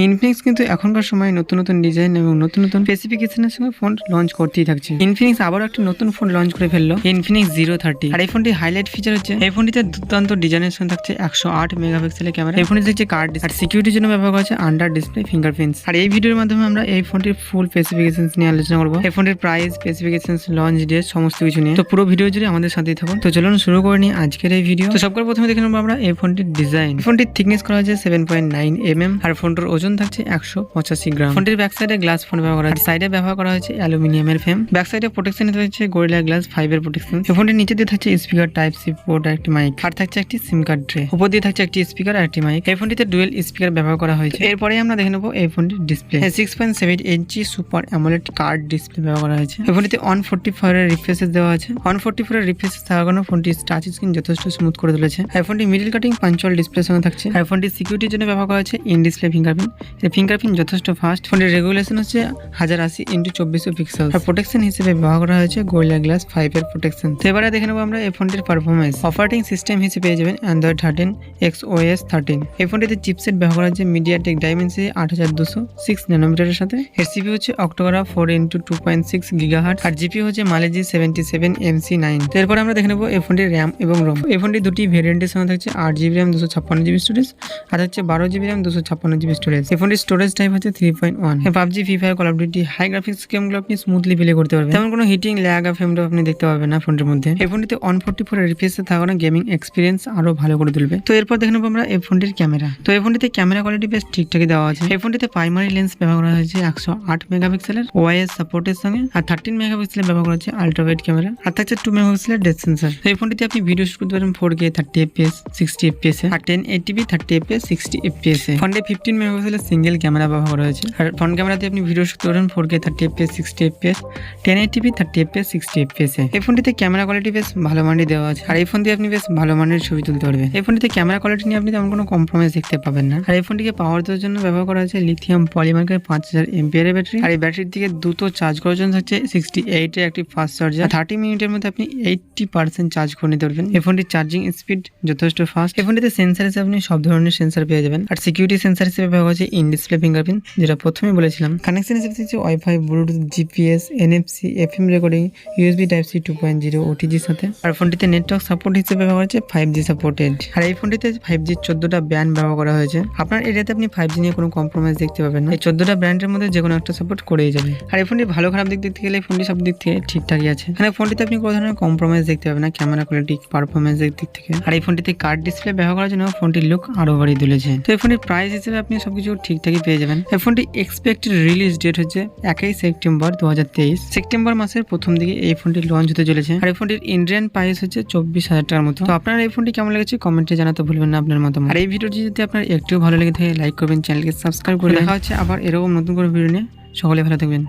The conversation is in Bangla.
ইনফিনিক্স কিন্তু এখনকার সময় নতুন নতুন ডিজাইন এবং নতুন নতুন স্পেসিফিকেশনের সঙ্গে ফোন লঞ্চ করতেই থাকছে। ইনফিনিক্স আবারও একটা নতুন ফোন লঞ্চ করে ফেললো, ইনফিনিক্স 030। আর এই ফোনটির হাইলাইট ফিচার হচ্ছে এই ফোনটিতে দুর্দান্ত ডিজাইনের সঙ্গে থাকছে 108 মেগাপিক্সেলের ক্যামেরা। এই ফোনটি থাকছে কার্ড আর সিকিউরিটির জন্য ব্যবহার করা হচ্ছে আন্ডার ডিসপ্লে ফিঙ্গারপ্রিন্টস। আর এই ভিডিওর মাধ্যমে আমরা এই ফোনটির ফুল স্পেসিফিকেশন নিয়ে আলোচনা করবো, এই ফোনটির প্রাইস, স্পেসিফিকেশন, লঞ্চ ডেট, সমস্ত কিছু নিয়ে। তো পুরো ভিডিও জুড়ে আমাদের সাথেই থাকুন। তো চলুন শুরু করে নিই আজকের এই ভিডিও। তো সবকর প্রথমে দেখে নেবো আমরা এই ফোনটির ডিজাইন। ফোনটির থিকনেস করা হয়েছে 7.9 mm আর ফোনটির ওজন থাকছে 185 গ্রাম। ফোনটির ব্যাক সাইডে গ্লাস ফোন ব্যবহার করা হয়েছে, সাইডে ব্যবহার করা হয়েছে অ্যালুমিনিয়ামের ফ্রেম। ব্যাক সাইডে প্রোটেকশন থাকছে গরিলা গ্লাস 5 এর প্রোটেকশন। এই ফোনটির নিচে দিয়ে থাকছে স্পিকার টাইপ সি পোর্ট আর একটি মাইক, আর থাকছে একটি সিম কার্ড ট্রে। উপর দিয়ে থাকছে একটি স্পিকার আর একটি মাইক। এই ফোনটিতে ডুয়েল স্পিকার ব্যবহার করা হয়েছে। এরপরে আমরা দেখে নেবো এই ফোনটির ডিসপ্লে। 6.7 ইঞ্চি সুপার অ্যামোলেড কার্ড ডিসপ্লে ব্যবহার করা হয়েছে। এই ফোনটিতে 144 এর রিফ্রেশেস দেওয়া আছে। 144 এর রিফ্রেশেস থাকার কারণে ফোনটির টাচ স্ক্রিন যথেষ্ট স্মুথ করে তুলেছে। এই ফোনটি মিডল কাটিং পাঞ্চুয়াল ডিসপ্লের সঙ্গে থাকছে। এই ফোনটি সিকিউরিটির জন্য ব্যবহার করা হয়েছে ইন ডিসপ্লে ফিঙ্গারপ্রিন্ট। এই ফিঙ্গারপ্রিন্ট যথেষ্ট ফাস্ট। ফোনটির রেগুলেশন হচ্ছে 1080x2400 পিক্সেল। আর প্রোটেকশন হিসেবে ব্যবহার করা হয়েছে গরিলা গ্লাস 5 এর প্রোটেকশন। তো এবারে দেখে নেবো আমরা এই ফোনটির পারফরমেন্স। অপারেটিং সিস্টেম হিসেবে পেয়ে যাবেন অ্যান্ড্রয়েড 13 XOS 13। এই ফোনটিতে চিপসেট ব্যবহার করা হয়েছে মিডিয়াটেক ডাইমেনসিটি 8200 6 ন্যানোমিটারের সাথে। এর সিপিইউ হচ্ছে অক্টোকোরা 4x2.6 GHz আর জিপিইউ হচ্ছে মালেজি 77 MC9। তো এরপর আমরা দেখে নেবো এই ফোনটির র্যাম এবং রোম। এই ফোনটি দুটি ভেরিয়েন্টের সঙ্গে থাকছে 8GB RAM 256GB স্টোরেজ আর হচ্ছে 12GB RAM 256GB স্টোরেজ। এই ফোনটির স্টোরেজ টাইপ হচ্ছে 3.1। PUBG, free fire, call of duty high graphics গেমগুলো আপনি স্মুথলি প্লে করতে পারবেন। তেমন কোনো হিটিং, ল্যাগ আর ফ্রেম ড্রপ আপনি দেখতে পাবেন না ফোনটির মধ্যে। এই ফোনটিতে 144 এর রিফ্রেশ থাকার গেমিং এক্সপিরিয়েন্স আরো ভালো করে তুলবে। তো এরপর দেখে নেবো আমরা এই ফোনটির ক্যামেরা। তো এই ফোনটিতে ক্যামেরা কোয়ালিটি বেশ ঠিকঠাকই দেওয়া আছে। এই ফোনটিতে প্রাইমারি লেন্স ব্যবহার করা হয়েছে 108 মেগাপিক্সেলের ওআইএস সাপোর্টের সঙ্গে আর 13 মেগাপিক্সেলের ব্যবহার করা হচ্ছে আলট্রা ওয়াইড ক্যামেরা আর থাকছে 2 মেগাপিক্সেলের ডেপথ সেন্সর। এই ফোনটিতে আপনি ভিডিও শুট করতে পারেন 4K 30fps 60fps আর 1080p 30fps 60fps। ফোনটি 15 মেগাপিক্সেলের সিঙ্গেল ক্যামেরা ব্যবহার করা হয়েছে আর ফ্রন্ট ক্যামেরাতে আপনি ভিডিও শুট করতে পারেন 4K 30fps 60fps 1080p 30fps 60fps। এই ফোনটিতে ক্যামেরা কোয়ালিটি বেশ ভালো মানের দেওয়া আছে আর এই ফোন দিয়ে আপনি বেশ ভালো মানের ছবি তুলতে পারবেন। এই ফোনটিতে ক্যামেরা কোয়ালিটি নিয়ে আপনি তেমন কোনো কম্প্রোমাইজ দেখতে পাবেন না। আর এই ফোনটিকে পাওয়ার দেওয়ার জন্য ব্যবহার করা হয়েছে লিথিয়াম পলিমারের 5000 mAh এর ব্যাটারি। আর এই ব্যাটারির দিকে দ্রুত চার্জ করার জন্য হচ্ছে 68 এর একটি ফাস্ট চার্জার। 30 মিনিটের মধ্যে আপনি 80% চার্জ করে নিতে পারবেন। এই ফোনটির চার্জিং স্পিড যথেষ্ট ফাস্ট। এই ফোনটিতে সেন্সার হিসেবে আপনি সব ধরনের সেন্সার পেয়ে যাবেন আর সিকিউরিটি সেন্সার হিসেবে ব্যবহার হচ্ছে ইন ডিসপ্লে ফিঙ্গারপ্রিন্ট, যেটা প্রথমে বলেছিলাম। কানেকশন হিসেবে হচ্ছে WiFi, Bluetooth, GPS, NFC, FM recording, USB type C 2.0 ওটিজির সাথে। আর ফোনটিতে নেটওয়ার্ক সাপোর্ট হিসেবে ব্যবহার হচ্ছে 5G সাপোর্টেড। আর এই ফোনটিতে 5G 14টা ব্যান্ড ব্যবহার করা হয়েছে। আপনার এরিয়াতে আপনি 5G নিয়ে কোনো কম্প্রোমাইজ দেখতে পাবেন না। এই 14টা ব্র্যান্ডের মধ্যে যে কোনো একটা সাপোর্ট করেই যাবে। আর এই ফোনটি ভালো খারাপ দিক দেখতে গেলে ফোনটি সব দিক থেকে ঠিকঠাকই আছে। মানে ফোনটিতে আপনি কোনো ধরনের কম্প্রোমাইজ দেখতে পাবেন না ক্যামেরা কোয়ালিটি, পারফরমেন্সের দিক থেকে। আর এই ফোনটিতে কার্ড ডিসপ্লে ব্যবহার করার জন্য ফোনটির লুক আরো বাড়িয়ে তুলেছে। তো এই ফোনটির প্রাইস হিসেবে আপনি সবকিছু ঠিকঠাকই পেয়ে যাবেন। এই ফোনটি এক্সপেক্টেড রিলিজ ডেট হচ্ছে 1 সেপ্টেম্বর 2023। সেপ্টেম্বর মাসের প্রথম দিকে এই ফোনটি লঞ্চ হতে চলেছে। আর এই ফোনটির ইন্ডিয়ান প্রাইস হচ্ছে 24,000 টাকার মতো। তো আপনার এই ফোনটি কেমন লেগেছে কমেন্টে জানাতে ভুলবেন না আপনার মতামত। আর এই ভিডিওটি যদি আপনার একটু ভালো লেগে থাকে লাইক করবেন, চ্যানেলকে সাবস্ক্রাইব করে। দেখা হচ্ছে আবার এরকম নতুন করে ভিডিও নিয়ে। সকলে ভালো থাকবেন।